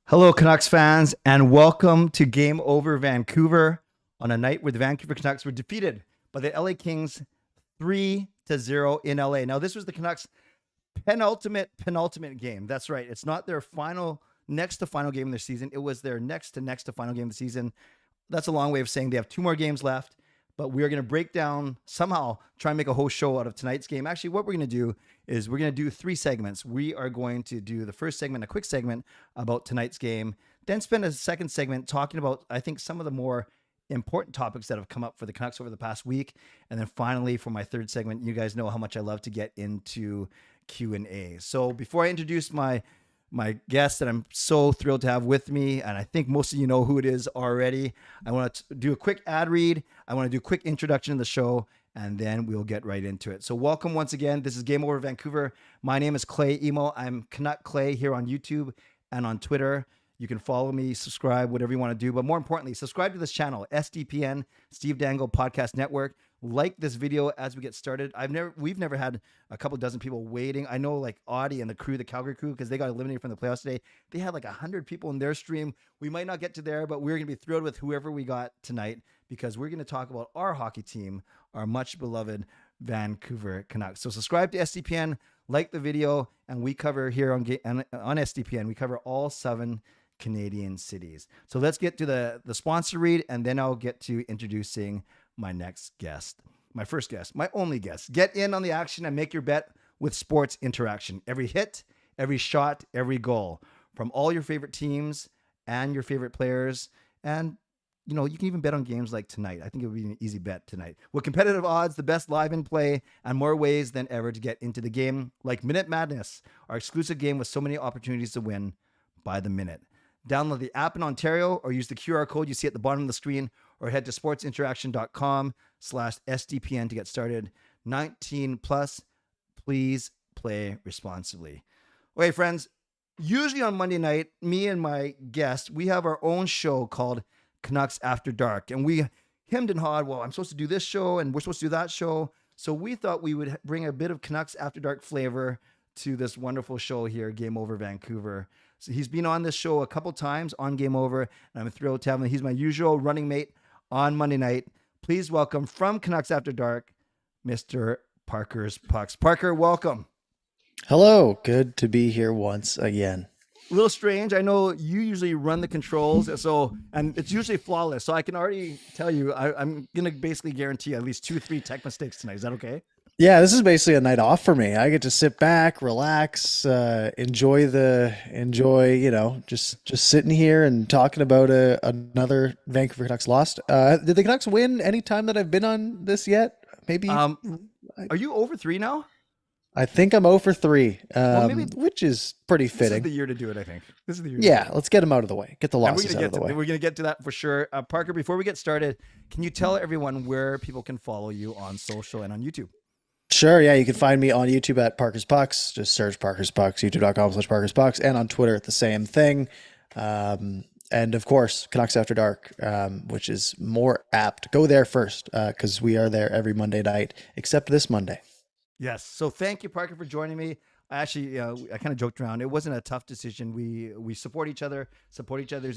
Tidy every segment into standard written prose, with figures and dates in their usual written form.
Hello, Canucks fans, and welcome to Game Over Vancouver on a night where the Vancouver Canucks were defeated by the LA Kings 3-0 in LA. Now, this was the Canucks' penultimate game. That's right. It's not their next to final game of their season. It was their next to final game of the season. That's a long way of saying they have two more games left, but we are going to break down, somehow try and make a whole show out of tonight's game. Actually, what we're going to do is we're going to do three segments. We are going to do the first segment, a quick segment about tonight's game, then spend a second segment talking about, I think, some of the more important topics that have come up for the Canucks over the past week. And then finally, for my third segment, you guys know how much I love to get into Q&A. So before I introduce my guest that I'm so thrilled to have with me, and I think most of you know who it is already, I want to do a quick ad read. I want to do a quick introduction to the show, and then we'll get right into it. So welcome once again. This is Game Over Vancouver. My name is Clay Emo. I'm Canuck Clay here on YouTube and on Twitter. You can follow me, subscribe, whatever you want to do. But more importantly, subscribe to this channel, SDPN, Steve Dangle Podcast Network. Like this video as we get started. We've never had a couple dozen people waiting. I know like Audie and the crew, the Calgary crew, because they got eliminated from the playoffs today. They had like 100 people in their stream. We might not get to there, but we're going to be thrilled with whoever we got tonight because we're going to talk about our hockey team, our much beloved Vancouver Canucks. So subscribe to SDPN, like the video, and we cover here on SDPN, we cover all 7 Canadian cities. So let's get to the sponsor read, and then I'll get to introducing my next guest, my first guest, my only guest. Get in on the action and make your bet with Sports Interaction. Every hit, every shot, every goal from all your favorite teams and your favorite players. And, you know, you can even bet on games like tonight. I think it would be an easy bet tonight. With competitive odds, the best live in play, and more ways than ever to get into the game, like Minute Madness, our exclusive game with so many opportunities to win by the minute. Download the app in Ontario or use the QR code you see at the bottom of the screen, or head to sportsinteraction.com/SDPN to get started. 19 plus, please play responsibly. Okay, friends, usually on Monday night, me and my guest, we have our own show called Canucks After Dark. And we hemmed and hawed, well, I'm supposed to do this show and we're supposed to do that show. So we thought we would bring a bit of Canucks After Dark flavor to this wonderful show here, Game Over Vancouver. So he's been on this show a couple times on Game Over, and I'm thrilled to have him. He's my usual running mate on Monday night. Please welcome from Canucks After Dark, Mr. Parker's Pucks. Parker, welcome. Hello. Good to be here once again. A little strange. I know you usually run the controls, and it's usually flawless. So I can already tell you, I'm going to basically guarantee at least 2-3 tech mistakes tonight. Is that okay? Yeah, this is basically a night off for me. I get to sit back, relax, enjoy, just sitting here and talking about another Vancouver Canucks lost. Did the Canucks win any time that I've been on this yet? Maybe. Are you over 3 now? I think I'm 0 for 3, Well, which is pretty fitting. This is the year to do it, I think. This is the year. Yeah, let's get them out of the way. Get the losses out of the way. We're going to get to that for sure. Parker, before we get started, can you tell everyone where people can follow you on social and on YouTube? Sure. Yeah. You can find me on YouTube at Parker's Pucks. Just search Parker's Pucks, youtube.com/Parker's Pucks, and on Twitter at the same thing. And of course, Canucks After Dark, which is more apt. Go there first because we are there every Monday night, except this Monday. Yes. So thank you, Parker, for joining me. I kind of joked around. It wasn't a tough decision. We support each other's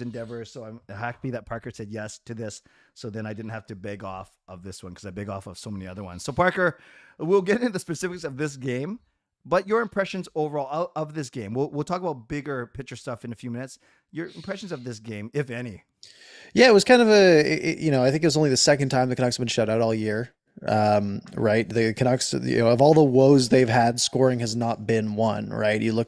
endeavors. So I'm happy that Parker said yes to this. So then I didn't have to beg off of this one because I beg off of so many other ones. So Parker, we'll get into the specifics of this game, but your impressions overall of this game. We'll talk about bigger picture stuff in a few minutes. Your impressions of this game, if any. Yeah, it was kind of I think it was only the second time the Canucks have been shut out all year. Right. The Canucks, of all the woes they've had, scoring has not been one, right? You go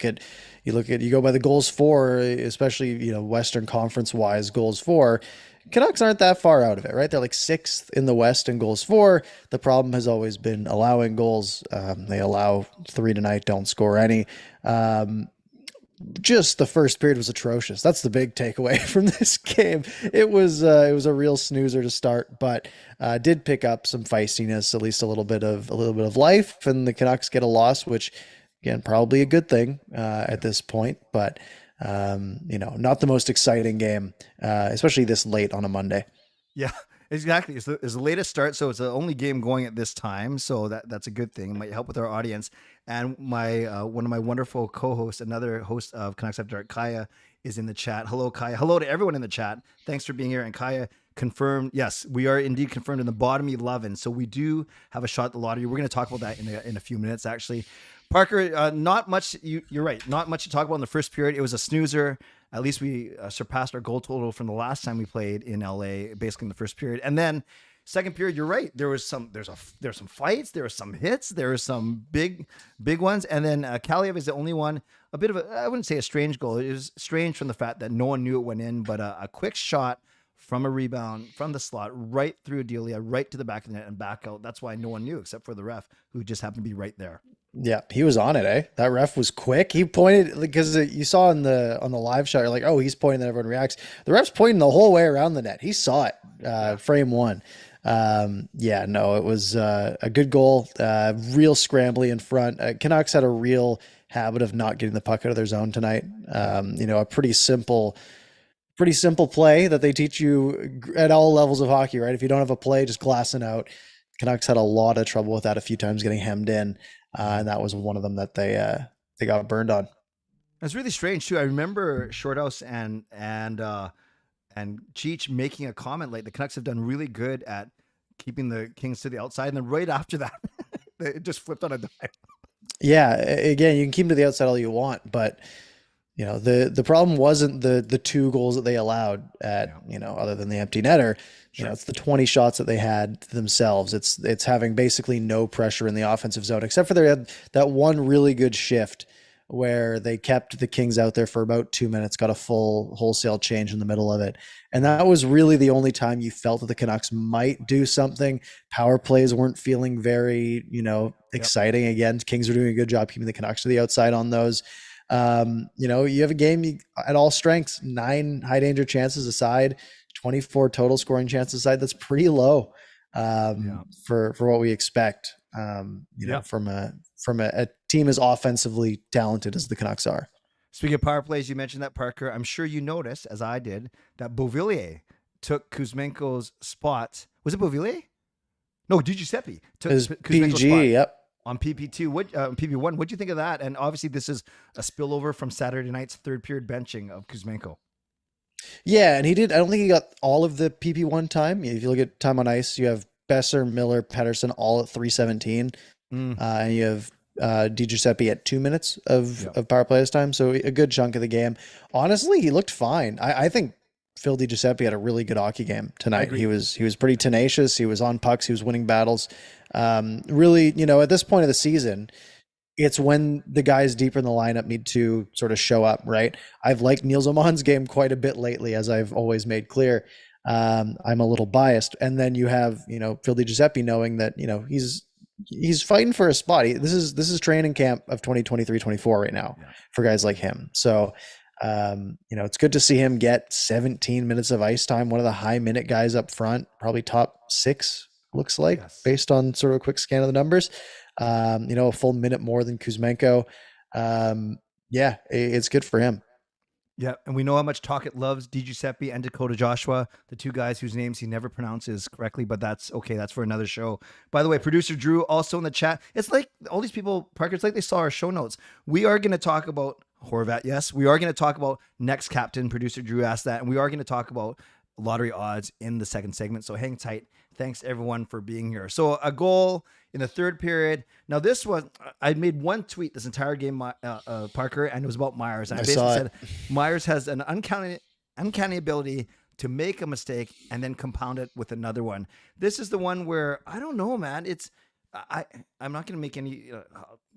by the goals for, especially, Western Conference wise goals for. Canucks aren't that far out of it, right? They're like 6th in the West in goals for. The problem has always been allowing goals. They allow 3 tonight, don't score any. Just the first period was atrocious. That's the big takeaway from this game. It was a real snoozer to start, but did pick up some feistiness, at least a little bit of life, and the Canucks get a loss, which again probably a good thing at this point, but not the most exciting game, especially this late on a Monday. Yeah. Exactly. It's the latest start, so it's the only game going at this time. So that's a good thing. It might help with our audience. And my one of my wonderful co-hosts, another host of Canucks After Dark, Kaya, is in the chat. Hello, Kaya. Hello to everyone in the chat. Thanks for being here. And Kaya confirmed, yes, we are indeed confirmed in the bottom 11. So we do have a shot at the lottery. We're going to talk about that in a few minutes, actually. Parker, not much. You're right. Not much to talk about in the first period. It was a snoozer. At least we surpassed our goal total from the last time we played in LA, basically in the first period. And then second period, you're right. There's some fights. There were some hits. There were some big ones. And then Kaliev is the only one. A bit of I wouldn't say a strange goal. It was strange from the fact that no one knew it went in, but a quick shot from a rebound from the slot right through Delia, right to the back of the net and back out. That's why no one knew except for the ref, who just happened to be right there. Yeah, he was on it, eh? That ref was quick. He pointed because you saw on the live shot, you're like, oh, he's pointing, that everyone reacts. The ref's pointing the whole way around the net. He saw it, frame one. Yeah, no, it was a good goal. Real scrambly in front. Canucks had a real habit of not getting the puck out of their zone tonight. A pretty simple play that they teach you at all levels of hockey, right? If you don't have a play, just glassing out. Canucks had a lot of trouble with that a few times, getting hemmed in. And that was one of them that they got burned on. It's really strange too. I remember Shorthouse and Cheech making a comment like the Canucks have done really good at keeping the Kings to the outside, and then right after that, it just flipped on a dime. Yeah, again, you can keep them to the outside all you want, but the problem wasn't the 2 goals that they allowed at other than the empty netter. Sure. It's the 20 shots that they had themselves. It's having basically no pressure in the offensive zone, except for they had that one really good shift where they kept the Kings out there for about 2 minutes, got a full wholesale change in the middle of it. And that was really the only time you felt that the Canucks might do something. Power plays weren't feeling very, exciting. Again, Kings are doing a good job keeping the Canucks to the outside on those. You have a game at all strengths, 9 high danger chances aside, 24 total scoring chances aside. That's pretty low for what we expect. From a team as offensively talented as the Canucks are. Speaking of power plays, you mentioned that, Parker. I'm sure you noticed, as I did, that Beauvillier took Kuzmenko's spot. Was it Beauvillier? No, Giuseppe took Kuzmenko's PG. spot. Yep. On PP2, PP1, what do you think of that? And obviously, this is a spillover from Saturday night's third period benching of Kuzmenko. Yeah, and he did. I don't think he got all of the PP1 time. If you look at time on ice, you have Besser, Miller, Pettersson all at 3:17, and you have Di Giuseppe at 2 minutes of power play time. So a good chunk of the game. Honestly, he looked fine. I think Phil Di Giuseppe had a really good hockey game tonight. He was pretty tenacious. He was on pucks. He was winning battles. Really, at this point of the season, it's when the guys deeper in the lineup need to sort of show up, right? I've liked Niels Oman's game quite a bit lately, as I've always made clear. I'm a little biased. And then you have, Phil Di Giuseppe knowing that, he's fighting for a spot. This is training camp of 2023-24 right now for guys like him. So, it's good to see him get 17 minutes of ice time. One of the high minute guys up front, probably top 6, looks like, based on sort of a quick scan of the numbers. A full minute more than Kuzmenko. It's good for him. Yeah, and we know how much Tocchet loves Di Giuseppe and Dakota Joshua, the 2 guys whose names he never pronounces correctly, but that's okay. That's for another show. By the way, producer Drew also in the chat. It's like all these people, Parker, it's like they saw our show notes. We are going to talk about Horvat, yes. We are going to talk about next captain. Producer Drew asked that, and we are going to talk about lottery odds in the second segment. So hang tight. Thanks everyone for being here. So a goal in the third period. Now this was, I made one tweet this entire game, Parker, and it was about Myers. And I basically said Myers has an uncanny ability to make a mistake and then compound it with another one. This is the one where I don't know, man. I'm not going to make any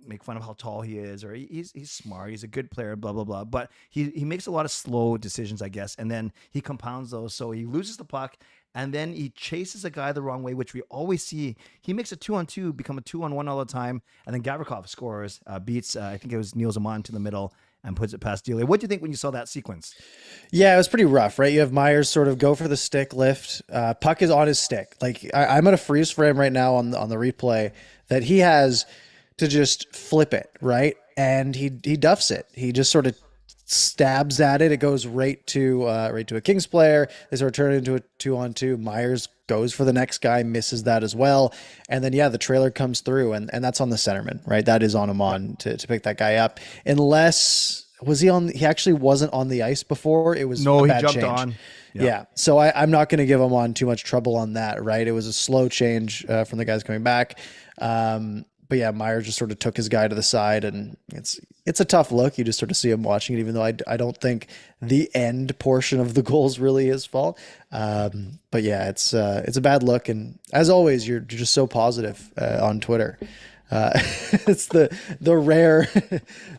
make fun of how tall he is, or he's smart. He's a good player, blah blah blah. But he makes a lot of slow decisions, I guess, and then he compounds those. So he loses the puck, and then he chases a guy the wrong way, which we always see. He makes a 2-on-2 become a 2-on-1 all the time, and then Gavrikov scores, beats I think it was Niels Aman to the middle and puts it past Delia. What do you think when you saw that sequence? Yeah, it was pretty rough, right? You have Myers sort of go for the stick lift. Puck is on his stick. Like I'm at a freeze frame right now on the replay that he has to just flip it, right? And he duffs it. He just sort of stabs at it. It goes right to a Kings player. They sort of turn it into a 2-on-2. Myers goes for the next guy, misses that as well. And then, the trailer comes through and that's on the centerman, right? That is on him to pick that guy up. Unless was he on? He actually wasn't on the ice before. It was No, a he bad jumped change. on. Yeah. So I'm not going to give him on too much trouble on that, right? It was a slow change from the guys coming back. But yeah, Meyer just sort of took his guy to the side, and it's a tough look. You just sort of see him watching it, even though I don't think the end portion of the goal is really his fault. But yeah, it's a bad look, and as always, you're just so positive on Twitter. It's the rare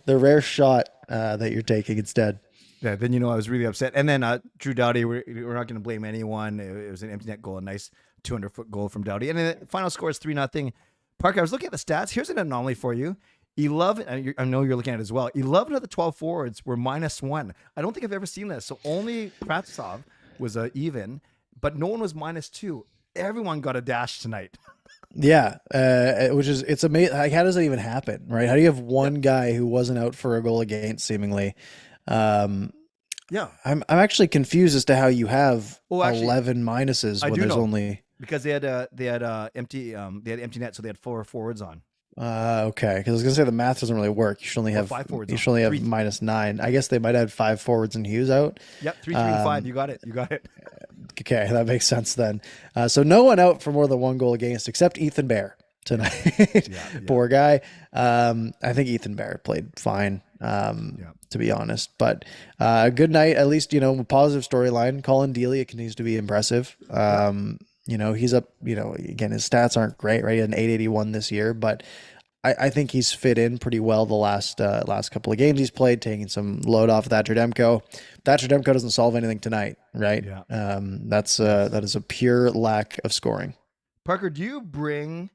the rare shot that you're taking instead. Yeah, then I was really upset. And then Drew Doughty, we're not going to blame anyone. It was an empty net goal, a nice 200-foot goal from Doughty. And then the final score is 3-0. Parker, I was looking at the stats. Here's an anomaly for you. 11, I know you're looking at it as well. 11 of the 12 forwards were -1. I don't think I've ever seen this. So only Kravtsov was even, but no one was -2. Everyone got a dash tonight. Yeah, it's amazing. Like, how does that even happen, right? How do you have one guy who wasn't out for a goal against, seemingly? Yeah, I'm actually confused as to how you have actually, 11 minuses when there's only because they had empty net, so they had 4 forwards on. Okay, because I was gonna say the math doesn't really work. You should only have 5 forwards. You should only have -9. I guess they might have 5 forwards and Hughes out. Yep, 3, 3, and 5. You got it. Okay, that makes sense then. So no one out for more than 1 goal against, except Ethan Bear tonight. Poor guy. I think Ethan Bear played fine, to be honest. But good night. At least, positive storyline. Colin Delia continues to be impressive. He's up, again, his stats aren't great, right? He had an 881 this year, but I think he's fit in pretty well the last couple of games he's played, taking some load off Thatcher Demko. Thatcher Demko doesn't solve anything tonight, right? Yeah. That is a pure lack of scoring. Parker, do you bring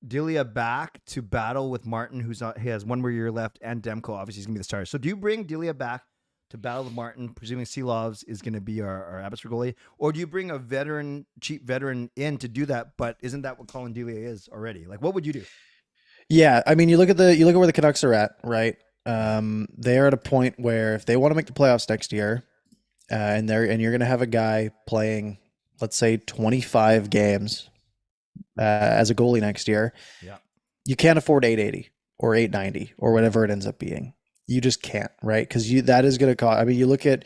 Delia back to battle with Martin, he has 1 more year left, and Demko, obviously, he's going to be the starter. So do you bring Delia back to battle with Martin, presuming Seelovs is going to be our Abbotsford goalie? Or do you bring a cheap veteran in to do that, but isn't that what Colin Delia is already? Like, what would you do? Yeah, I mean, you look at where the Canucks are at, right? They are at a point where if they want to make the playoffs next year, and you're going to have a guy playing, let's say, 25 games as a goalie next year, you can't afford 880 or 890 or whatever it ends up being. You just can't, right? Because that is going to cost. I mean, you look at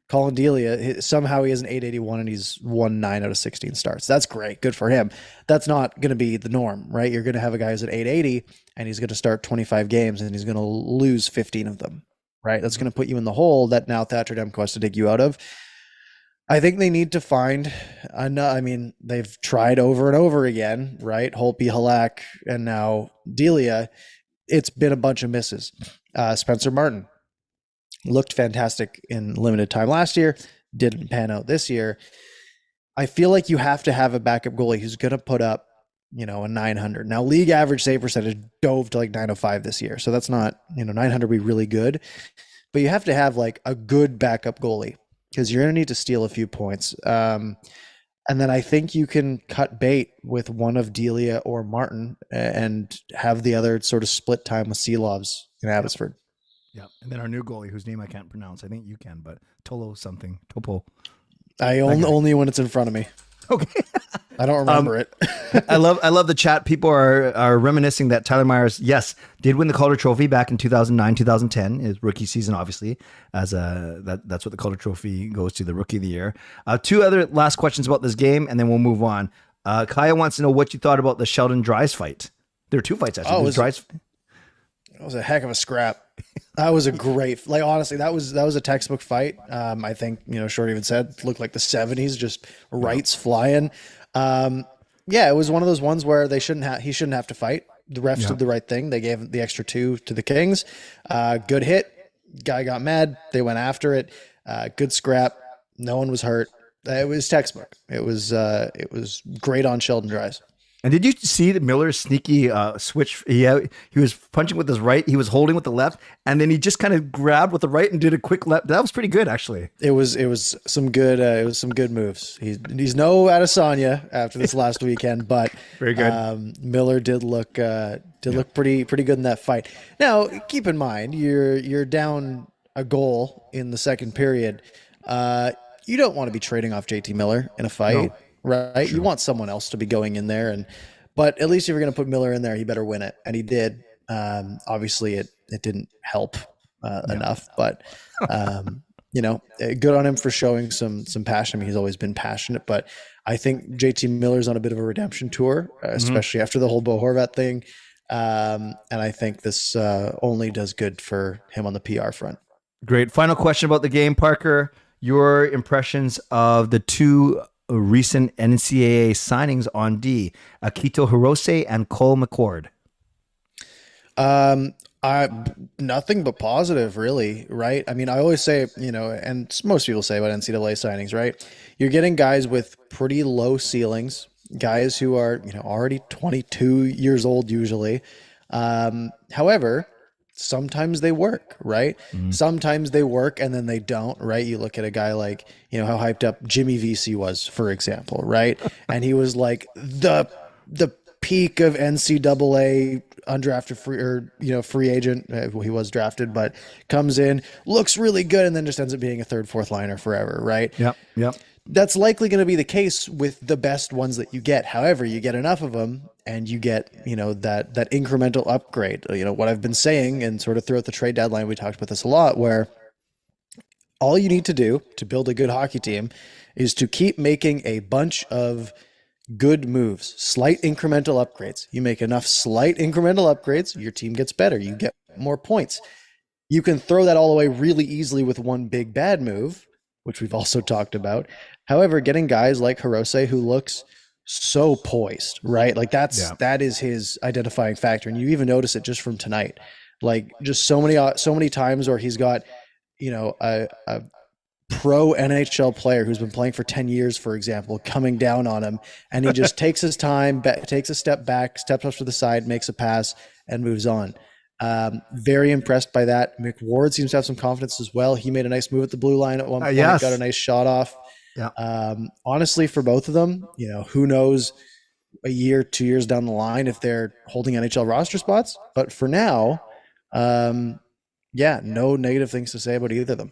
Colin Delia, somehow he has an 881 and he's won 9 out of 16 starts. That's great. Good for him. That's not going to be the norm, right? You're going to have a guy who's at 880 and he's going to start 25 games and he's going to lose 15 of them, right? That's going to put you in the hole that now Thatcher Demko has to dig you out of. I think they need to find, I mean, they've tried over and over again, right? Holtby, Halak, and now Delia. It's been a bunch of misses. Spencer Martin looked fantastic in limited time last year, didn't pan out this year. I feel like you have to have a backup goalie who's going to put up, a 900. Now, league average save percentage dove to like 905 this year. So that's not, 900 would be really good. But you have to have like a good backup goalie because you're going to need to steal a few points. And then I think you can cut bait with one of Delia or Martin and have the other sort of split time with Seelovs in Abbotsford. Yeah. And then our new goalie, whose name I can't pronounce. I think you can, but Topo. I only when it's in front of me. Okay. I don't remember it. I love the chat. People are reminiscing that Tyler Myers, yes, did win the Calder Trophy back in 2009, 2010, his rookie season, obviously, that's what the Calder Trophy goes to, the Rookie of the Year. 2 other last questions about this game, and then we'll move on. Kaya wants to know what you thought about the Sheldon Dries fight. There were 2 fights, actually. That was a heck of a scrap. That was a great, like, honestly, that was a textbook fight. I think, Short even said, looked like the 70s, just rights flying. It was one of those ones where he shouldn't have to fight. The refs did the right thing. They gave the extra 2 to the Kings. Good hit. Guy got mad. They went after it. Good scrap. No one was hurt. It was textbook. It was great on Sheldon Dries. And did you see the Miller's sneaky switch? He was punching with his right, he was holding with the left, and then he just kind of grabbed with the right and did a quick left. That was pretty good, actually. It was some good moves. He's no Adesanya after this last weekend, but very good. Miller did look pretty good in that fight. Now, keep in mind, you're down a goal in the second period. You don't want to be trading off JT Miller in a fight. No. Right. True. You want someone else to be going in there. But at least if you're going to put Miller in there, he better win it. And he did. Obviously it didn't help Yeah. enough. But good on him for showing some passion. I mean, he's always been passionate, but I think JT Miller's on a bit of a redemption tour, Mhm. especially after the whole Bo Horvat thing. And I think this only does good for him on the PR front. Great. Final question about the game, Parker. Your impressions of the two recent NCAA signings on D, Akito Hirose and Cole McCord. Um, I Nothing but positive, really, right? I mean, I always say, and most people say about NCAA signings, right? You're getting guys with pretty low ceilings, guys who are, already 22 years old usually. However, sometimes they work, right? Mhm. Sometimes they work and then they don't, right? You look at a guy like, how hyped up Jimmy VC was, for example, right? And he was like the peak of NCAA undrafted free agent. He was drafted, but comes in, looks really good, and then just ends up being a third, fourth liner forever, right? Yep. Yep. That's likely going to be the case with the best ones that you get. However, you get enough of them and you get, that incremental upgrade. What I've been saying and sort of throughout the trade deadline, we talked about this a lot, where all you need to do to build a good hockey team is to keep making a bunch of good moves, slight incremental upgrades. You make enough slight incremental upgrades, your team gets better. You get more points. You can throw that all away really easily with one big bad move, which we've also talked about. However, getting guys like Hirose, who looks so poised, right? Like Yeah. that is his identifying factor, and you even notice it just from tonight. Like just so many times where he's got a pro NHL player who's been playing for 10 years, for example, coming down on him, and he just takes his time, takes a step back, steps up to the side, makes a pass, and moves on. Very impressed by that. McWard seems to have some confidence as well. He made a nice move at the blue line at one point, got a Yes. nice shot off. Yeah. Honestly, for both of them, who knows a year, 2 years down the line if they're holding NHL roster spots. But for now, no negative things to say about either of them.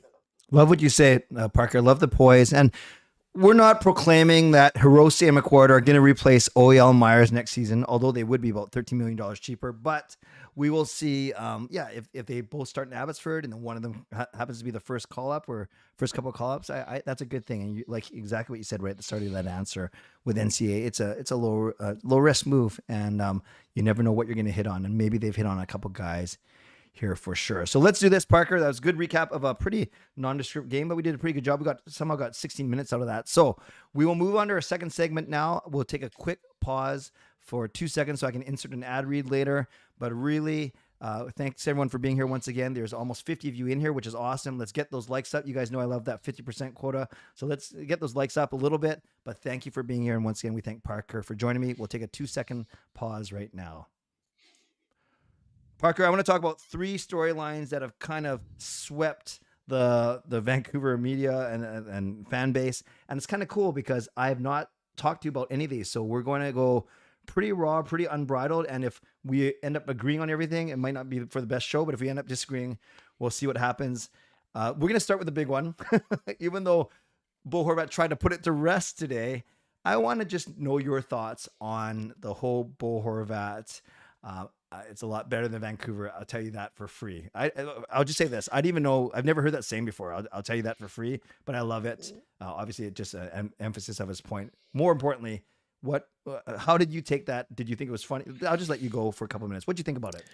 Love what you say, Parker. Love the poise. And we're not proclaiming that Hirose and McCord are going to replace OEL Myers next season, although they would be about $13 million cheaper. But we will see, if they both start in Abbotsford and then one of them happens to be the first call up or first couple of call ups, that's a good thing. And you, like exactly what you said right at the start of that answer with NCA, it's a low risk move, and you never know what you're going to hit on. And maybe they've hit on a couple guys here for sure. So let's do this, Parker. That was a good recap of a pretty nondescript game, but we did a pretty good job. We somehow got 16 minutes out of that. So we will move on to our second segment now. We'll take a quick pause for 2 seconds so I can insert an ad read later. But really, thanks everyone for being here once again. There's almost 50 of you in here, which is awesome. Let's get those likes up. You guys know I love that 50% quota. So let's get those likes up a little bit. But thank you for being here. And once again, we thank Parker for joining me. We'll take a 2-second pause right now. Parker, I want to talk about 3 storylines that have kind of swept the Vancouver media and fan base. And it's kind of cool because I have not talked to you about any of these. So we're going to go pretty raw, pretty unbridled. And if we end up agreeing on everything, it might not be for the best show, but if we end up disagreeing, we'll see what happens. We're going to start with the big one. Even though Bo Horvat tried to put it to rest today, I want to just know your thoughts on the whole Bo Horvat. It's a lot better than Vancouver. I'll tell you that for free. I'll just say this. I didn't even know. I've never heard that saying before. I'll tell you that for free, but I love it. Obviously, it just an emphasis of his point. More importantly, how did you take that? Did you think it was funny? I'll just let you go for a couple of minutes. What do you think about it?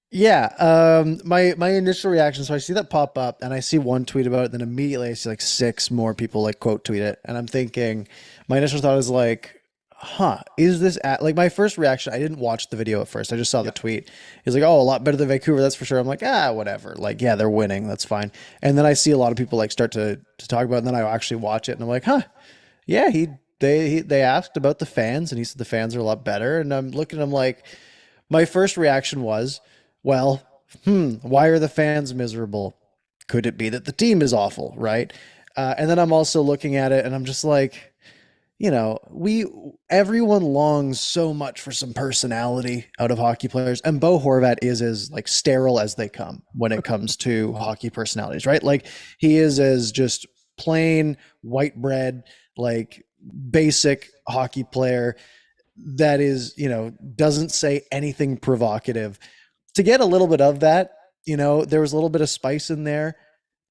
Yeah, my initial reaction. So I see that pop up, and I see one tweet about it. Then immediately I see like 6 more people like quote tweet it, and I'm thinking, my initial thought is like, is this like my first reaction? I didn't watch the video at first. I just saw the tweet. He's like, oh, a lot better than Vancouver, that's for sure. I'm like, whatever. Like, yeah, they're winning. That's fine. And then I see a lot of people like start to talk about it, and then I actually watch it, and I'm like, yeah, they asked about the fans, and he said the fans are a lot better. And I'm looking at him like, my first reaction was, well, why are the fans miserable? Could it be that the team is awful, right? And then I'm also looking at it, and I'm just like, everyone longs so much for some personality out of hockey players, and Bo Horvat is as like sterile as they come when it comes to hockey personalities, right? Like he is as just plain white bread, like basic hockey player that is, doesn't say anything provocative. To get a little bit of that There was a little bit of spice in there,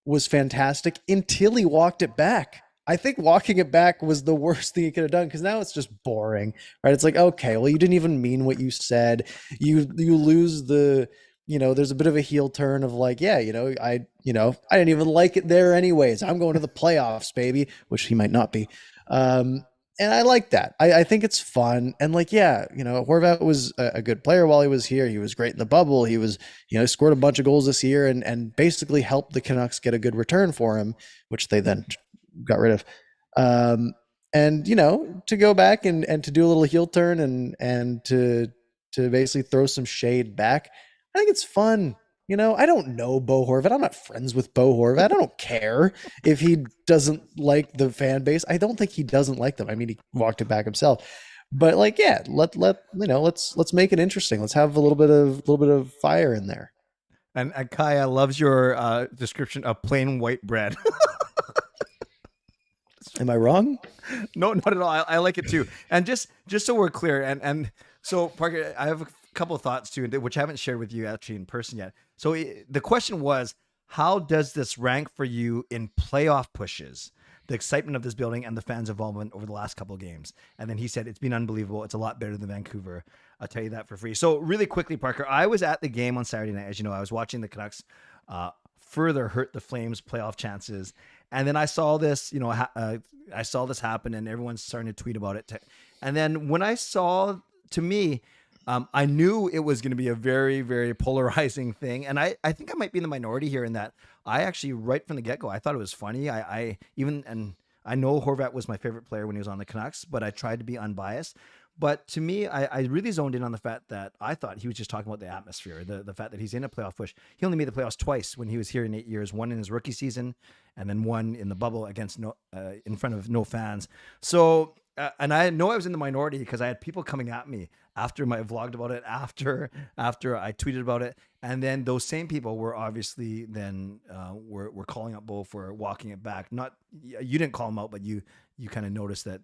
was fantastic until he walked it back. I think walking it back was the worst thing he could have done because now it's just boring, right? It's like, okay, well, you didn't even mean what you said. You lose there's a bit of a heel turn of like, yeah, I didn't even like it there anyways. I'm going to the playoffs, baby, which he might not be. And I like that. I think it's fun. And like, yeah, Horvat was a good player while he was here. He was great in the bubble. He was, scored a bunch of goals this year and basically helped the Canucks get a good return for him, which they then got rid of. And to go back and to do a little heel turn and to basically throw some shade back, I think it's fun. I don't know Bo Horvat. I'm not friends with Bo Horvat. I don't care if he doesn't like the fan base. I don't think he doesn't like them. I mean, he walked it back himself. But like, yeah, let's make it interesting. Let's have a little bit of fire in there. And Kaya loves your description of plain white bread. Am I wrong? No, not at all. I like it too. And just so we're clear, and so Parker, I have a couple of thoughts too, which I haven't shared with you actually in person yet. So the question was, how does this rank for you in playoff pushes? The excitement of this building and the fans' involvement over the last couple of games. And then he said, it's been unbelievable. It's a lot better than Vancouver. I'll tell you that for free. So really quickly, Parker, I was at the game on Saturday night. As you know, I was watching the Canucks further hurt the Flames' playoff chances. And then I saw this, I saw this happen and everyone's starting to tweet about it. And then when I saw, to me, I knew it was going to be a very, very polarizing thing. And I think I might be in the minority here in that I actually, right from the get-go, I thought it was funny. I know Horvat was my favorite player when he was on the Canucks, but I tried to be unbiased. But to me, I really zoned in on the fact that I thought he was just talking about the atmosphere, the fact that he's in a playoff push. He only made the playoffs twice when he was here in 8 years, one in his rookie season and then one in the bubble against in front of no fans. So, and I know I was in the minority because I had people coming at me after I vlogged about it, after I tweeted about it. And then those same people were obviously then were calling out Bo for walking it back. Not, you didn't call him out, but you kind of noticed that,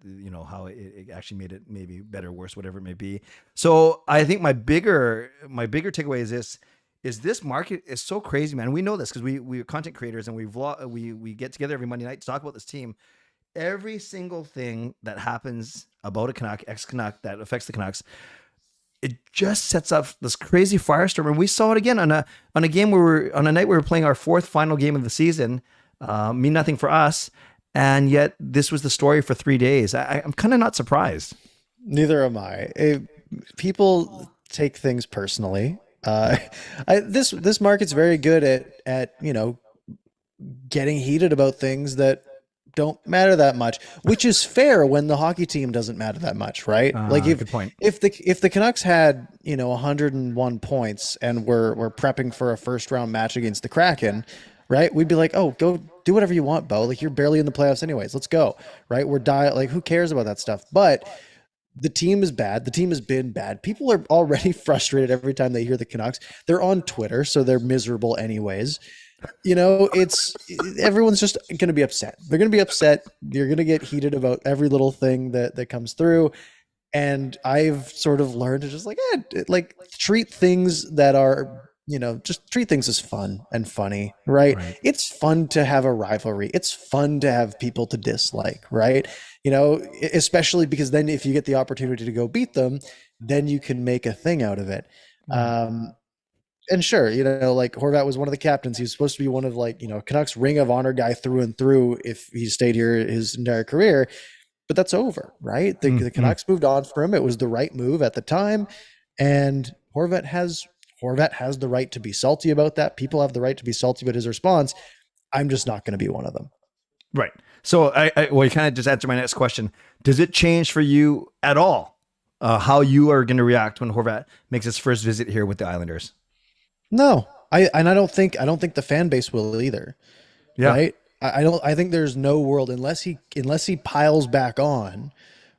how it actually made it maybe better, worse, whatever it may be. So I think my bigger takeaway is this market is so crazy, man. We know this because we're content creators and we get together every Monday night to talk about this team. Every single thing that happens about a Canuck, ex-Canuck, that affects the Canucks, it just sets up this crazy firestorm. And we saw it again on a game on a night we were playing our fourth final game of the season. Mean nothing for us. And yet this was the story for 3 days. I'm kind of not surprised. Neither am I. People take things personally. This market's very good at getting heated about things that don't matter that much, which is fair when the hockey team doesn't matter that much, right? Like good point. if the Canucks had 101 points and we're prepping for a first round match against the Kraken, right? We'd be like, oh, go do whatever you want, Bo. Like, you're barely in the playoffs anyways. Let's go, right? Like, who cares about that stuff? But the team is bad. The team has been bad. People are already frustrated every time they hear the Canucks. They're on Twitter, so they're miserable anyways. Everyone's just going to be upset. They're going to be upset. You're going to get heated about every little thing that comes through. And I've sort of learned to just treat things that are, just treat things as fun and funny, right? It's fun to have a rivalry. It's fun to have people to dislike, right? Especially because then if you get the opportunity to go beat them, then you can make a thing out of it. And sure, like Horvat was one of the captains. He was supposed to be one of Canucks Ring of Honor guy through and through if he stayed here his entire career. But that's over, right? The Canucks moved on for him. It was the right move at the time. And Horvat has the right to be salty about that. People have the right to be salty about his response. I'm just not going to be one of them. Right. So you kind of just answered my next question. Does it change for you at all how you are going to react when Horvat makes his first visit here with the Islanders? No, I don't think the fan base will either. Yeah. Right. I think there's no world unless he piles back on,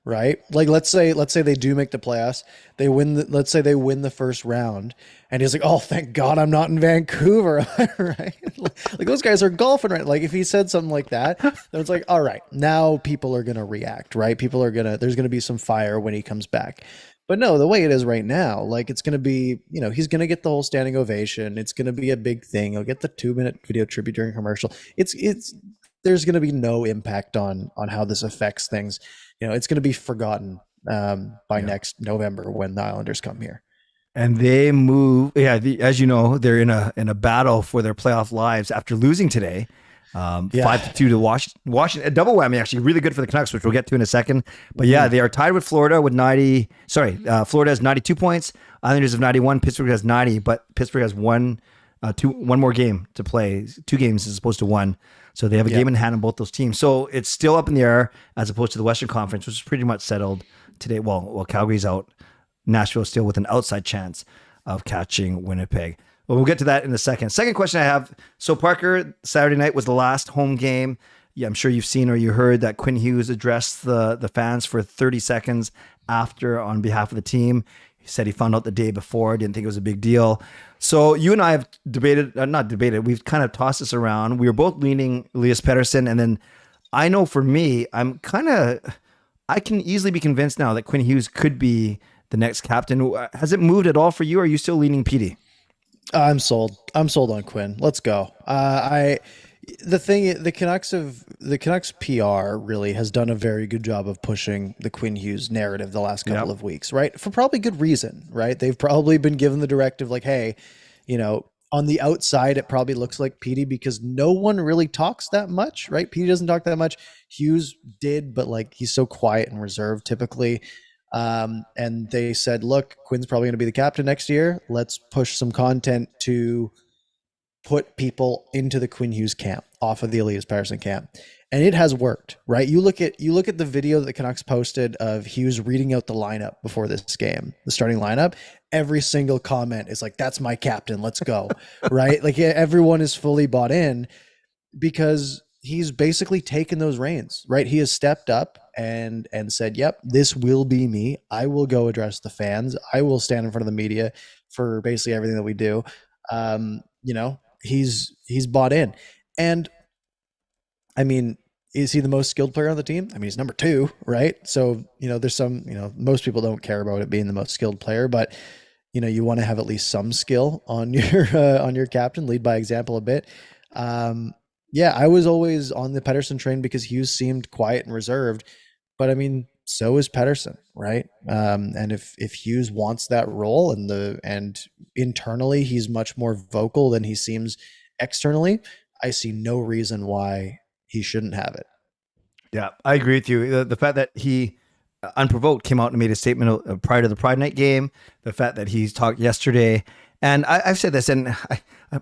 right? Like let's say they do make the playoffs, let's say they win the first round, and he's like, "Oh, thank God I'm not in Vancouver," right? Like those guys are golfing, right? Like if he said something like that, then it's like, all right, now people are gonna react, right? There's gonna be some fire when he comes back. But no, the way it is right now, like it's gonna be, he's gonna get the whole standing ovation. It's gonna be a big thing. He'll get the 2-minute video tribute during commercial. It's there's gonna be no impact on how this affects things. It's gonna be forgotten by next November when the Islanders come here. And they move, as you know, they're in a battle for their playoff lives after losing today, 5-2 to Washington. A double whammy, actually, really good for the Canucks, which we'll get to in a second. But they are tied with Florida with 90. Florida has 92 points. Islanders have 91. Pittsburgh has 90, but Pittsburgh has one more game to play. 2 games as opposed to 1. So they have a game in hand on both those teams. So it's still up in the air as opposed to the Western Conference, which is pretty much settled today. Well, Calgary's out. Nashville still with an outside chance of catching Winnipeg. Well, we'll get to that in a second. Second question I have. So Parker, Saturday night was the last home game. Yeah, I'm sure you've seen or you heard that Quinn Hughes addressed the fans for 30 seconds after on behalf of the team. He said he found out the day before, didn't think it was a big deal. So you and I have we've kind of tossed this around. We were both leaning Elias Pettersson, and then I know for me, I can easily be convinced now that Quinn Hughes could be the next captain. Has it moved at all for you? Or are you still leaning Petey? I'm sold on Quinn. Let's go. The Canucks PR really has done a very good job of pushing the Quinn Hughes narrative the last couple of weeks, right? For probably good reason, right? They've probably been given the directive like, hey, on the outside, it probably looks like Petey because no one really talks that much, right? Petey doesn't talk that much. Hughes did, but like he's so quiet and reserved typically. And they said, look, Quinn's probably going to be the captain next year. Let's push some content to put people into the Quinn Hughes camp off of the Elias Pettersson camp. And it has worked, right? You look at the video that the Canucks posted of Hughes reading out the lineup before this game, the starting lineup. Every single comment is like, that's my captain. Let's go. Right. Like everyone is fully bought in because he's basically taken those reins, right? He has stepped up and said, yep, this will be me. I will go address the fans. I will stand in front of the media for basically everything that we do. He's bought in. And I mean, is he the most skilled player on the team? I mean, he's number 2, right? So, there's some, most people don't care about it being the most skilled player, but you want to have at least some skill on your captain, lead by example a bit. I was always on the Pettersson train because Hughes seemed quiet and reserved, but I mean, so is Pettersson, right? And if Hughes wants that role and internally he's much more vocal than he seems externally, I see no reason why he shouldn't have it. Yeah, I agree with you. The fact that he unprovoked came out and made a statement prior to the Pride Night game, the fact that he's talked yesterday, and I've said this, and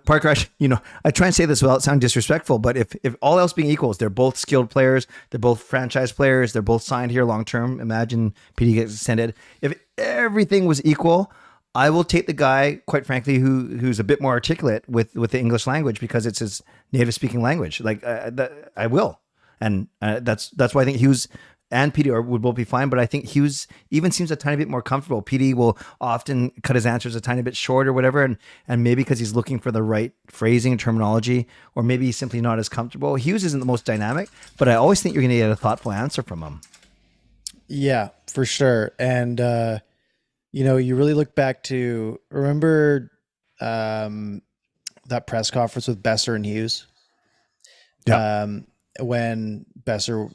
Parker, I try and say this without sounding disrespectful, but if all else being equals, they're both skilled players, they're both franchise players, they're both signed here long term. Imagine PD gets extended. If everything was equal, I will take the guy, quite frankly, who's a bit more articulate with the English language because it's his native speaking language. Like I will, and that's why I think Hughes and PD would both be fine, but I think Hughes even seems a tiny bit more comfortable. PD will often cut his answers a tiny bit short or whatever, and maybe because he's looking for the right phrasing and terminology, or maybe he's simply not as comfortable. Hughes isn't the most dynamic, but I always think you're going to get a thoughtful answer from him. Yeah, for sure. And, you really look back to, remember that press conference with Besser and Hughes? Yeah. When Besser,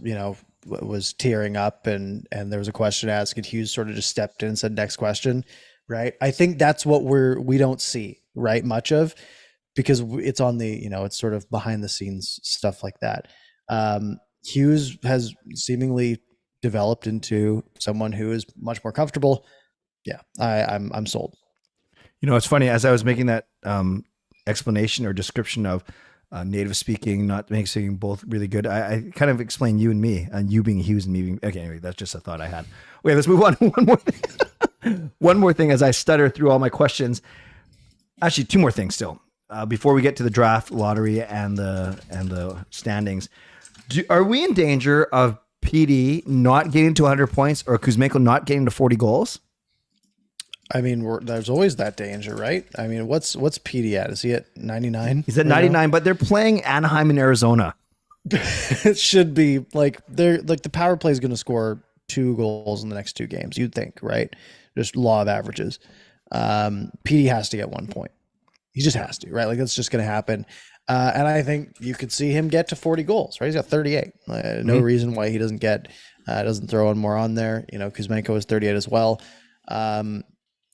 was tearing up and there was a question asked and Hughes sort of just stepped in and said, next question. Right. I think that's what we don't see much of because it's on the, it's sort of behind the scenes stuff like that. Hughes has seemingly developed into someone who is much more comfortable. Yeah. I'm sold. It's funny as I was making that explanation or description of native speaking, not making both really good. I kind of explained you and me, and you being Hughes and me being, okay, anyway, that's just a thought I had. Okay, let's move on. One more thing as I stutter through all my questions. Actually, 2 more things still. Before we get to the draft lottery and the standings. Are we in danger of PD not getting to 100 points or Kuzmenko not getting to 40 goals? I mean, there's always that danger, right? I mean, what's PD at? Is he at 99? He's at 99, but they're playing Anaheim in Arizona. It should be like the power play is going to score 2 goals in the next 2 games. You'd think, right? Just law of averages. PD has to get 1 point. He just has to, right? Like that's just going to happen. And I think you could see him get to 40 goals, right? He's got 38. No reason why he doesn't throw one more on there. Kuzmenko is 38 as well.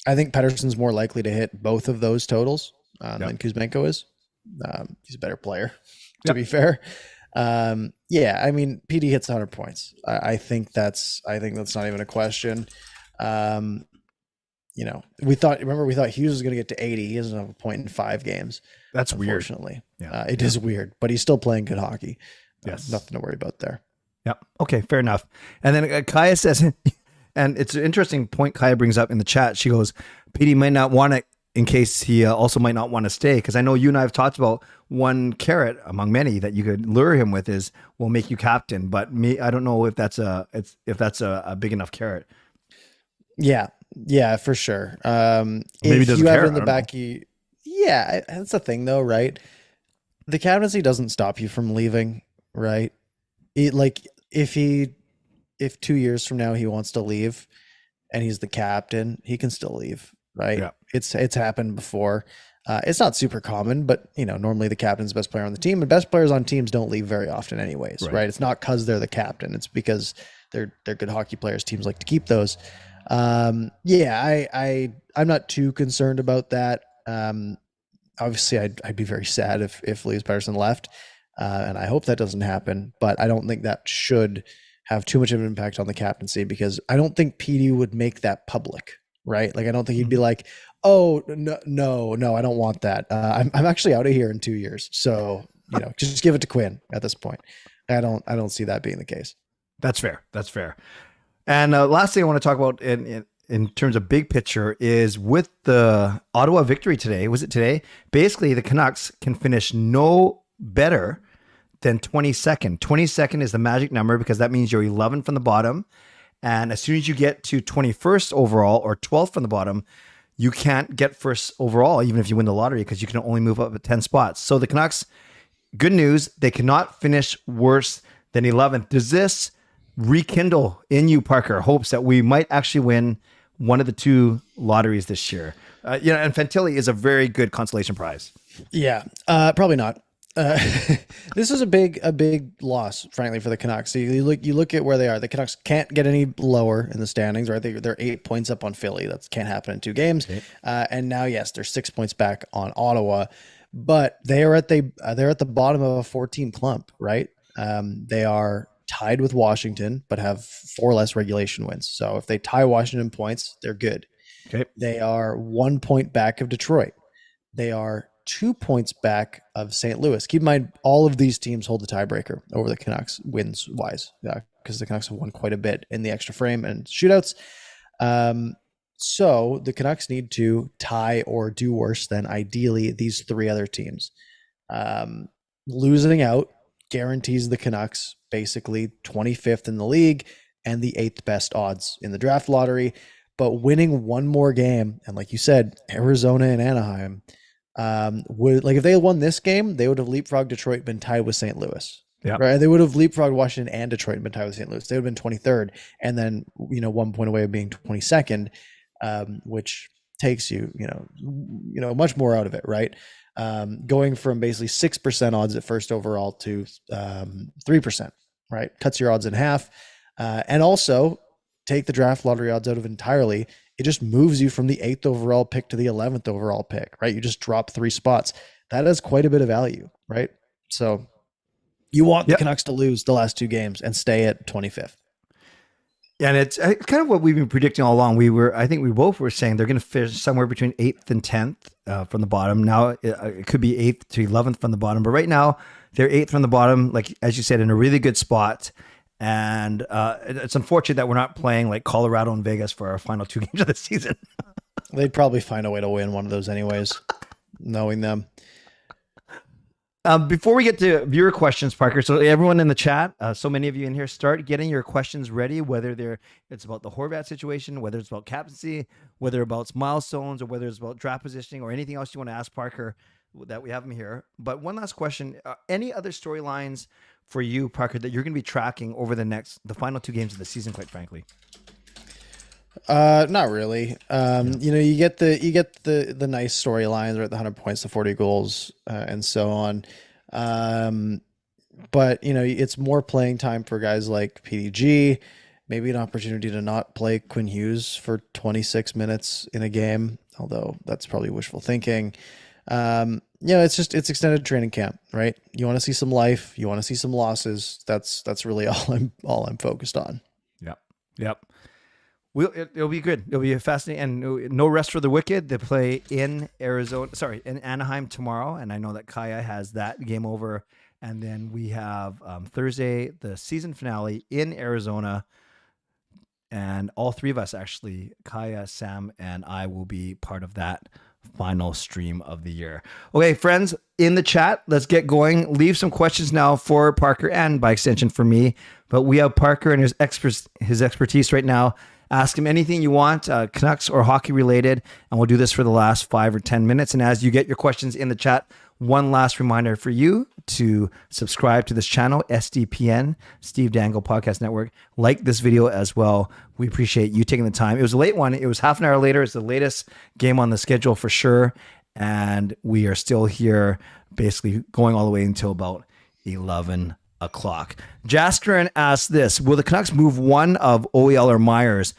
I think Pettersson's more likely to hit both of those totals than Kuzmenko is. He's a better player, to be fair. I mean, PD hits 100 points. I think that's not even a question. We thought Hughes was going to get to 80. He doesn't have a point in 5 games. That's unfortunately. Weird. It is weird, but he's still playing good hockey. Yes. Nothing to worry about there. Yep. Okay, fair enough. And then Kaya says, and it's an interesting point Kaya brings up in the chat. She goes, PD might not want it in case he also might not want to stay. Because I know you and I have talked about one carrot among many that you could lure him with is we'll make you captain. But I don't know if that's a big enough carrot. Yeah, for sure. Maybe if doesn't you have care, it in the back, that's the thing though, right? The captaincy doesn't stop you from leaving, right? If 2 years from now he wants to leave and he's the captain, he can still leave, right? Yeah. It's happened before. It's not super common, but normally the captain's the best player on the team, and best players on teams don't leave very often anyways, right? It's not because they're the captain. It's because they're good hockey players. Teams like to keep those. I'm not too concerned about that. Obviously I'd be very sad if Elias Pettersson left. And I hope that doesn't happen, but I don't think that should have too much of an impact on the captaincy because I don't think PD would make that public, right? Like, I don't think he'd be like, oh, no, I don't want that. I'm actually out of here in 2 years. So, just give it to Quinn at this point. I don't see that being the case. That's fair. And last thing I want to talk about in terms of big picture is with the Ottawa victory today. Was it today? Basically, the Canucks can finish no better than 22nd. 22nd is the magic number because that means you're 11 from the bottom. And as soon as you get to 21st overall or 12th from the bottom, you can't get first overall, even if you win the lottery, because you can only move up 10 spots. So the Canucks, good news, they cannot finish worse than 11th. Does this rekindle in you, Parker, hopes that we might actually win one of the 2 lotteries this year? And Fantilli is a very good consolation prize. Yeah, probably not. This is a big loss, frankly, for the Canucks. So you look at where they are. The Canucks can't get any lower in the standings, right? They're 8 points up on Philly. That can't happen in 2 games. Okay. And now, yes, they're 6 points back on Ottawa, but they're at the bottom of a 14 clump, right? They are tied with Washington, but have 4 less regulation wins. So if they tie Washington points, they're good. Okay. They are 1 point back of Detroit. They are 2 points back of St. Louis. Keep in mind, all of these teams hold the tiebreaker over the Canucks wins wise, because the Canucks have won quite a bit in the extra frame and shootouts. So the Canucks need to tie or do worse than ideally these 3 other teams. Losing out guarantees the Canucks basically 25th in the league and the 8th best odds in the draft lottery. But winning one more game, and like you said, Arizona and Anaheim, if they had won this game, they would have leapfrogged Detroit, been tied with St. Louis. Yeah. Right. They would have leapfrogged Washington and Detroit and been tied with St. Louis. They would have been 23rd and then, 1 point away of being 22nd, which takes you much more out of it. Right. Going from basically 6% odds at first overall to 3%, right? Cuts your odds in half. And also take the draft lottery odds out of entirely. It just moves you from the 8th overall pick to the 11th overall pick, right? You just drop 3 spots. That has quite a bit of value, right? So you want the Canucks to lose the last 2 games and stay at 25th. Yeah, and it's kind of what we've been predicting all along. I think we both were saying they're going to finish somewhere between 8th and 10th from the bottom. Now it could be 8th to 11th from the bottom, but right now they're 8th from the bottom, like as you said, in a really good spot. And it's unfortunate that we're not playing like Colorado and Vegas for our final 2 games of the season. They'd probably find a way to win one of those anyways, knowing them. Before we get to viewer questions, Parker, so everyone in the chat, so many of you in here, start getting your questions ready, whether it's about the Horvat situation, whether it's about captaincy, whether about milestones, or whether it's about draft positioning, or anything else you want to ask Parker that we have him here. But one last question. Any other storylines for you, Parker, that you're going to be tracking over the final 2 games of the season, quite frankly? Not really. You get the nice storylines, right? The 100 points, the 40 goals, and so on. But it's more playing time for guys like PDG, maybe an opportunity to not play Quinn Hughes for 26 minutes in a game, although that's probably wishful thinking. It's extended training camp, right? You want to see some life, you want to see some losses. That's really all I'm focused on. Yep. It'll be good. It'll be fascinating, and no rest for the wicked. They play in in Anaheim tomorrow, and I know that Kaya has that game over. And then we have Thursday, the season finale in Arizona, and all 3 of us, actually, Kaya, Sam, and I, will be part of that final stream of the year. Okay, friends, in the chat, let's get going. Leave some questions now for Parker and, by extension, for me. But we have Parker and his expertise right now. Ask him anything you want, Canucks or hockey related, and we'll do this for the last 5 or 10 minutes. And as you get your questions in the chat, one last reminder for you to subscribe to this channel, SDPN, Steve Dangle Podcast Network. Like this video as well. We appreciate you taking the time. It was a late one. It was half an hour later. It's the latest game on the schedule for sure. And we are still here basically going all the way until about 11 o'clock. Jaskrin asks this: will the Canucks move one of OEL or Myers?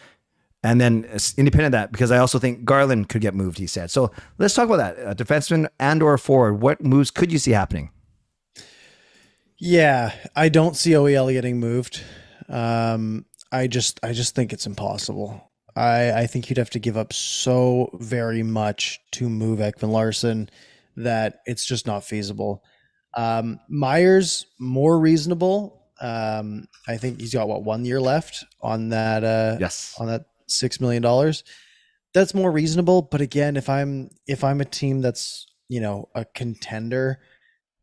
And then independent of that, because I also think Garland could get moved, he said. So let's talk about that. Defenseman and or forward, what moves could you see happening? Yeah, I don't see OEL getting moved. I just think it's impossible. I think you'd have to give up so very much to move Ekman-Larsson that it's just not feasible. Myers, more reasonable. I think he's got 1 year left on that. Yes. On that $6 million. That's more reasonable. But again, if I'm a team that's, a contender,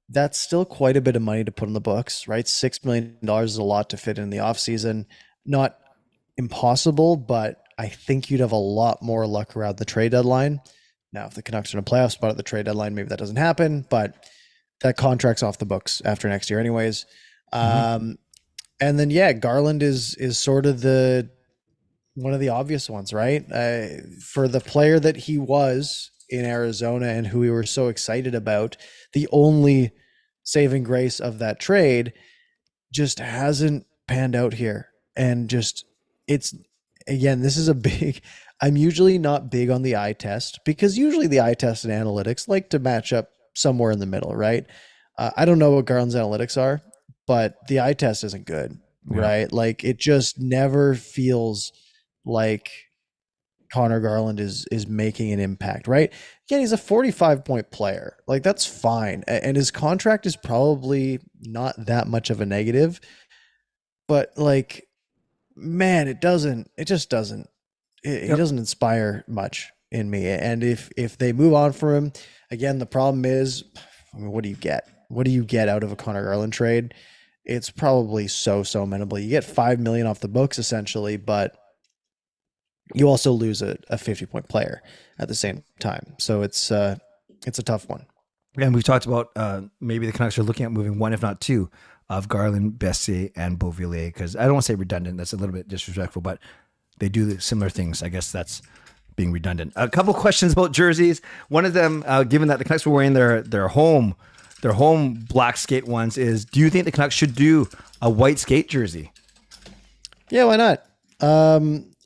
that's still quite a bit of money to put on the books, right? $6 million is a lot to fit in the offseason. Not impossible, but I think you'd have a lot more luck around the trade deadline. Now, if the Canucks are in a playoff spot at the trade deadline, maybe that doesn't happen, but that contract's off the books after next year anyways. And then, Garland is sort of one of the obvious ones, right? For the player that he was in Arizona and who we were so excited about, the only saving grace of that trade just hasn't panned out here. And this is I'm usually not big on the eye test, because usually the eye test and analytics like to match up somewhere in the middle, right? I don't know what Garland's analytics are, but the eye test isn't good, right? Like, it just never feels like Connor Garland is making an impact, right? Again, he's a 45-point player. Like, that's fine. And his contract is probably not that much of a negative, but like, man, he doesn't inspire much in me. And if they move on from him, again, the problem is, what do you get? What do you get out of a Connor Garland trade? It's probably so minimal. You get $5 million off the books essentially, but you also lose a 50-point player at the same time. So it's a tough one. And we've talked about maybe the Canucks are looking at moving one, if not two, of Garland, Bessier, and Beauvillier, because I don't want to say redundant. That's a little bit disrespectful, but they do similar things. I guess that's being redundant. A couple questions about jerseys. One of them, given that the Canucks were wearing their home black skate ones, is: do you think the Canucks should do a white skate jersey? Yeah, why not?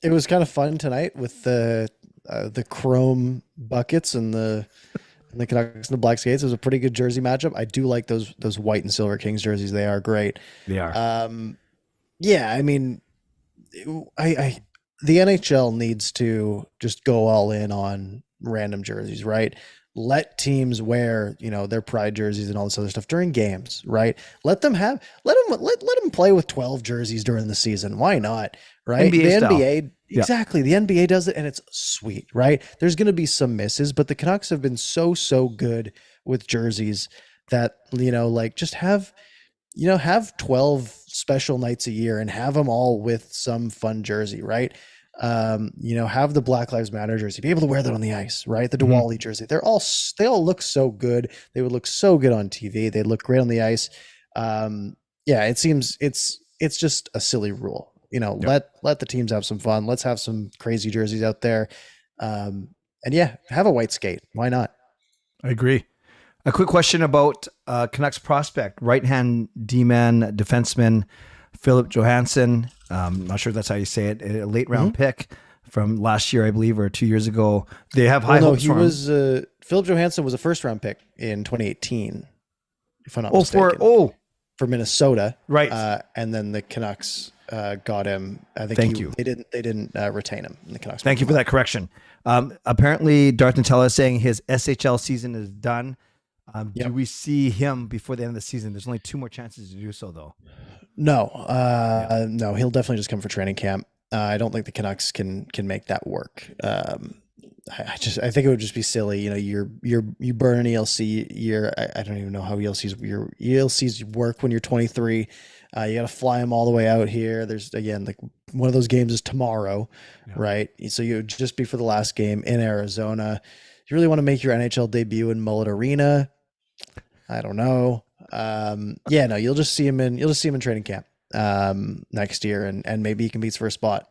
It was kind of fun tonight with the chrome buckets and the Canucks and the black skates. It was a pretty good jersey matchup. I do like those white and silver Kings jerseys. They are great. They are. I mean, the NHL needs to just go all in on random jerseys, right? Let teams wear, their pride jerseys and all this other stuff during games, right? Let them play with 12 jerseys during the season. Why not? Right? NBA, exactly. The NBA does it and it's sweet, right? There's going to be some misses, but the Canucks have been so good with jerseys that, like just have 12 special nights a year and have them all with some fun jersey, right? Have the Black Lives Matter jersey, be able to wear that on the ice, right? The Mhm. Diwali jersey, they all look so good. They would look so good on TV. They look great on the ice. Yeah, it seems it's just a silly rule. Yep. Let the teams have some fun. Let's have some crazy jerseys out there. And yeah, have a white skate. Why not? I agree. A quick question about Canucks prospect, right hand D man defenseman Philip Johansson. Not sure if that's how you say it. A late round pick from last year, I believe, or 2 years ago. They have high Well, no, hopes he for him. was Philip Johansson was a first round pick in 2018, if I'm not Oh, mistaken, for Minnesota, right. and then the Canucks got him. I think Thank you. They didn't retain him. And the Canucks. Thank you for that correction. Apparently, Darth Nutella is saying his SHL season is done. Yep. Do we see him before the end of the season? There's only 2 more chances to do so, though. No, no, he'll definitely just come for training camp. I don't think the Canucks can make that work. I think it would just be silly. You burn an ELC year. I don't even know how ELCs work when you're 23. You got to fly them all the way out here. There's again, like one of those games is tomorrow, right? So you would just be for the last game in Arizona. You really want to make your NHL debut in Mullet Arena? I don't know. Yeah, no, you'll just see him in training camp next year, and maybe he competes for a spot.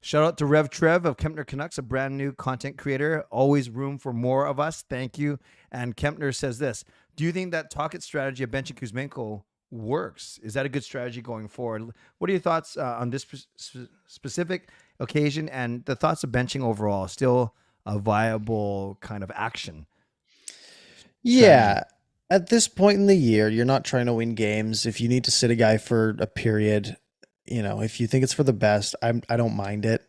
Shout out to Rev Trev of Kempner Canucks, a brand new content creator. Always room for more of us. Thank you. And Kempner says this: do you think that Tocchet's strategy of benching Kuzmenko works? Is that a good strategy going forward? What are your thoughts on this specific occasion and the thoughts of benching overall? Still a viable kind of action? Yeah. At this point in the year, you're not trying to win games. If you need to sit a guy for a period, if you think it's for the best, I don't mind it.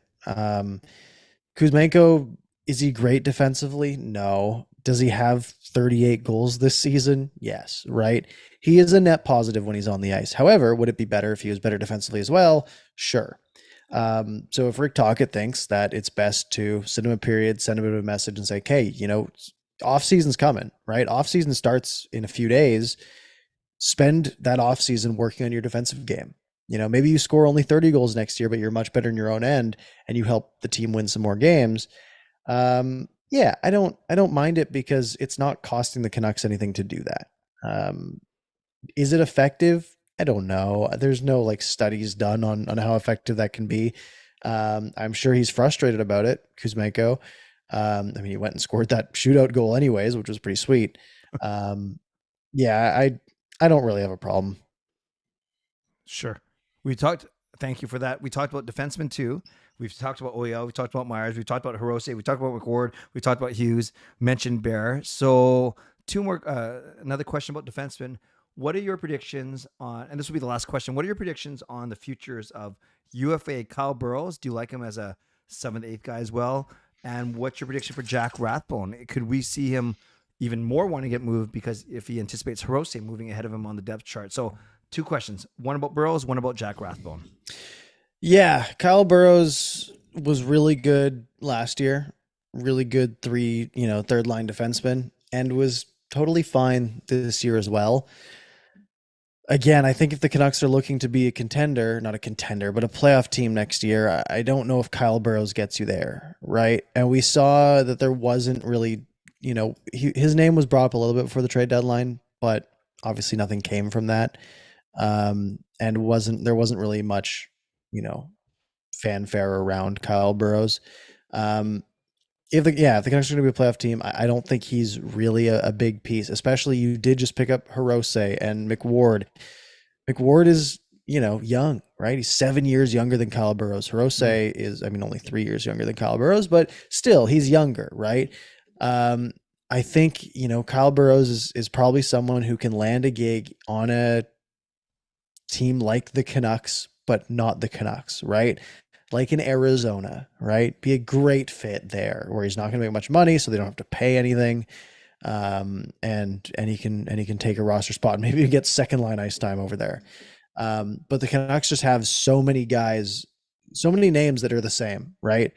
Kuzmenko, is he great defensively? No. Does he have 38 goals this season? Yes, right? He is a net positive when he's on the ice. However, would it be better if he was better defensively as well? Sure. So if Rick Tocchet thinks that it's best to send him a period, send him a message and say, hey, off season's coming, right? Off season starts in a few days. Spend that off season working on your defensive game. Maybe you score only 30 goals next year, but you're much better in your own end and you help the team win some more games. Yeah, I don't mind it because it's not costing the Canucks anything to do that. Is it effective? I don't know. There's no studies done on how effective that can be. I'm sure he's frustrated about it, Kuzmenko. He went and scored that shootout goal anyways, which was pretty sweet. Yeah, I don't really have a problem. Sure. Thank you for that. We talked about defensemen too. We've talked about OEL. We talked about Myers. We talked about Hirose. We talked about McWard. We talked about Hughes. Mentioned Bear. So 2 more. Another question about defensemen. What are your predictions on? And this will be the last question. What are your predictions on the futures of UFA Kyle Burrows? Do you like him as a 7th, 8th guy as well? And what's your prediction for Jack Rathbone? Could we see him even more want to get moved because if he anticipates Hirose moving ahead of him on the depth chart? So 2 questions. One about Burrows, one about Jack Rathbone. Yeah, Kyle Burrows was really good last year. Really good third line defenseman, and was totally fine this year as well. Again, I think if the Canucks are looking to be a contender, not a contender, but a playoff team next year, I don't know if Kyle Burrows gets you there, right? And we saw that there wasn't really, his name was brought up a little bit before the trade deadline, but obviously nothing came from that. And there wasn't really much, fanfare around Kyle Burrows. If the Canucks are going to be a playoff team, I don't think he's really a big piece, especially you did just pick up Hirose and McWard. McWard is, young, right? He's 7 years younger than Kyle Burrows. Hirose is, only 3 years younger than Kyle Burrows, but still he's younger, right? I think, Kyle Burrows is probably someone who can land a gig on a team like the Canucks, but not the Canucks, right? Like in Arizona, right? Be a great fit there where he's not going to make much money, so they don't have to pay anything. And he can take a roster spot and maybe get 2nd line ice time over there. But the Canucks just have so many guys, so many names that are the same, right?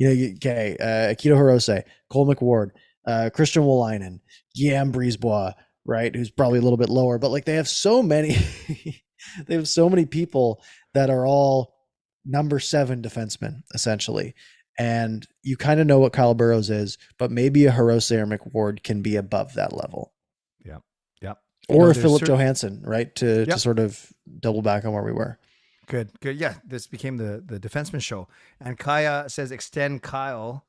Akito Hirose, Cole McWard, Christian Wolainen, Guillaume Brisebois, right, who's probably a little bit lower, but like they have so many, they have so many people that are all number 7 defensemen essentially. And you kind of know what Kyle Burrows is, but maybe a Hirose or McWard can be above that level. Yeah. Yeah. Or Philip Johansson, right? To Yep. sort of double back on where we were. Good. Yeah, this became the defenseman show. And Kaya says, extend Kyle,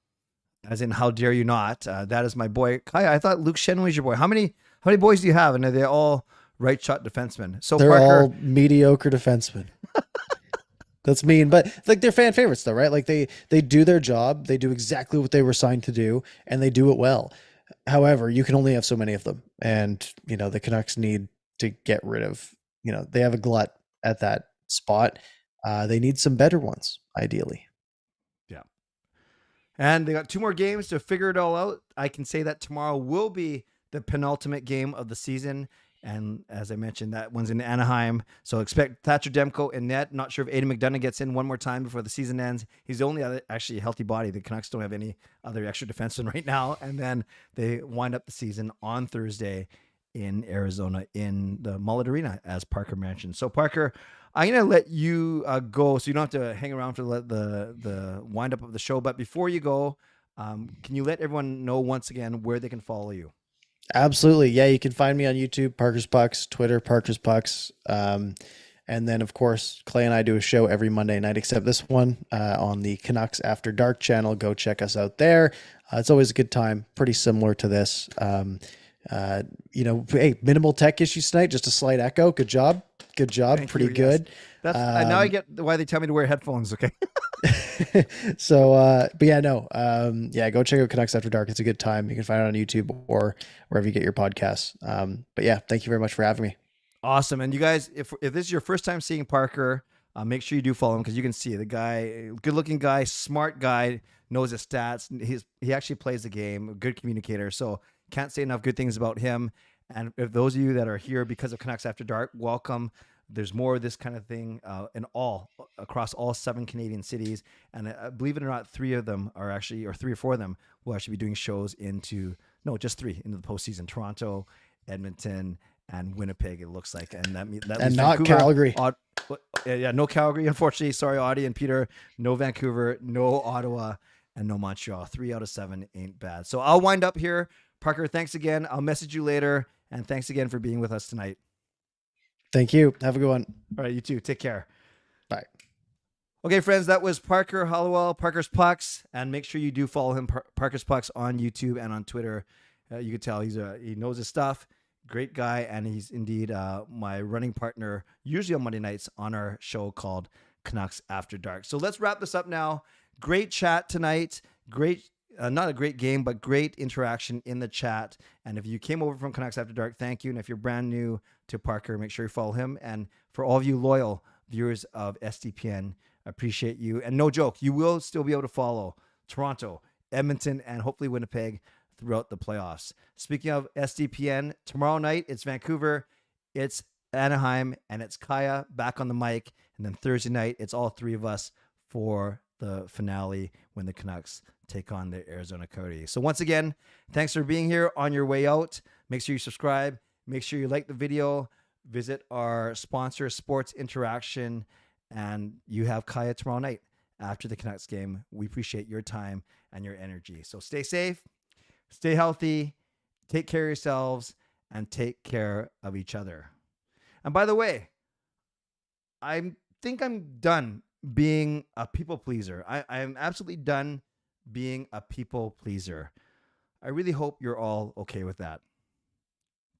as in, how dare you not? That is my boy. Kaya, I thought Luke Shen was your boy. How many boys do you have? And are they all right shot defensemen? So they're Parker, all mediocre defensemen. That's mean, but like they're fan favorites though, right? Like they do their job, they do exactly what they were signed to do, and they do it well. However, you can only have so many of them, and the Canucks need to get rid of. They have a glut at that spot. They need some better ones, ideally. Yeah, and they got 2 more games to figure it all out. I can say that tomorrow will be the penultimate game of the season. And as I mentioned, that one's in Anaheim. So expect Thatcher Demko in net. Not sure if Aidan McDonough gets in one more time before the season ends. He's the only other actually healthy body. The Canucks don't have any other extra defensemen right now. And then they wind up the season on Thursday in Arizona in the Mullet Arena, as Parker mentioned. So Parker, I'm going to let you go so you don't have to hang around for the wind up of the show. But before you go, can you let everyone know once again where they can follow you? Absolutely. Yeah, you can find me on YouTube, Parker's Pucks, Twitter, Parker's Pucks. And then, of course, Clay and I do a show every Monday night, except this one on the Canucks After Dark channel. Go check us out there. It's always a good time, pretty similar to this. Hey, minimal tech issues tonight, just a slight echo. Good job. Pretty good. Yes. That's now I get why they tell me to wear headphones. Okay. So, but yeah, no, go check out Canucks After Dark. It's a good time. You can find it on YouTube or wherever you get your podcasts. But yeah, thank you very much for having me. Awesome. And you guys, if this is your first time seeing Parker, make sure you do follow him, because you can see the guy, good looking guy, smart guy, knows his stats. He actually plays the game, a good communicator. So can't say enough good things about him. And if those of you that are here because of Canucks After Dark, welcome. There's more of this kind of thing across all 7 Canadian cities. And believe it or not, 3 of them are actually, or 3 or 4 of them will actually be doing shows into the postseason: Toronto, Edmonton, and Winnipeg, it looks like. And that means and not Vancouver, Calgary. No Calgary, unfortunately. Sorry, Audie and Peter. No Vancouver, no Ottawa, and no Montreal. 3 out of 7 ain't bad. So I'll wind up here. Parker, thanks again. I'll message you later. And thanks again for being with us tonight. Thank you. Have a good one. All right, you too. Take care. Bye. Okay, friends, that was Parker Halliwell, Parker's Pucks, and make sure you do follow him, Parker's Pucks, on YouTube and on Twitter. You can tell he knows his stuff. Great guy, and he's indeed my running partner, usually on Monday nights on our show called Canucks After Dark. So let's wrap this up now. Great chat tonight. Great. Not a great game, but great interaction in the chat. And if you came over from Canucks After Dark, thank you. And if you're brand new to Parker, make sure you follow him. And for all of you loyal viewers of SDPN, appreciate you. And no joke, you will still be able to follow Toronto, Edmonton, and hopefully Winnipeg throughout the playoffs. Speaking of SDPN, tomorrow night, it's Vancouver, it's Anaheim, and it's Kaya back on the mic. And then Thursday night, it's all 3 of us for the finale when the Canucks take on the Arizona Coyotes. So once again, thanks for being here on your way out. Make sure you subscribe. Make sure you like the video. Visit our sponsor, Sports Interaction. And you have Kaya tomorrow night after the Canucks game. We appreciate your time and your energy. So stay safe, stay healthy, take care of yourselves, and take care of each other. And by the way, I think I'm done being a people pleaser. I'm absolutely done being a people pleaser. I really hope you're all okay with that.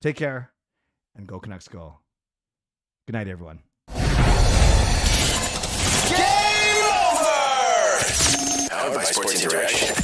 Take care, and go Canucks go. Good night, everyone. Game over! Powered by Sports Interaction.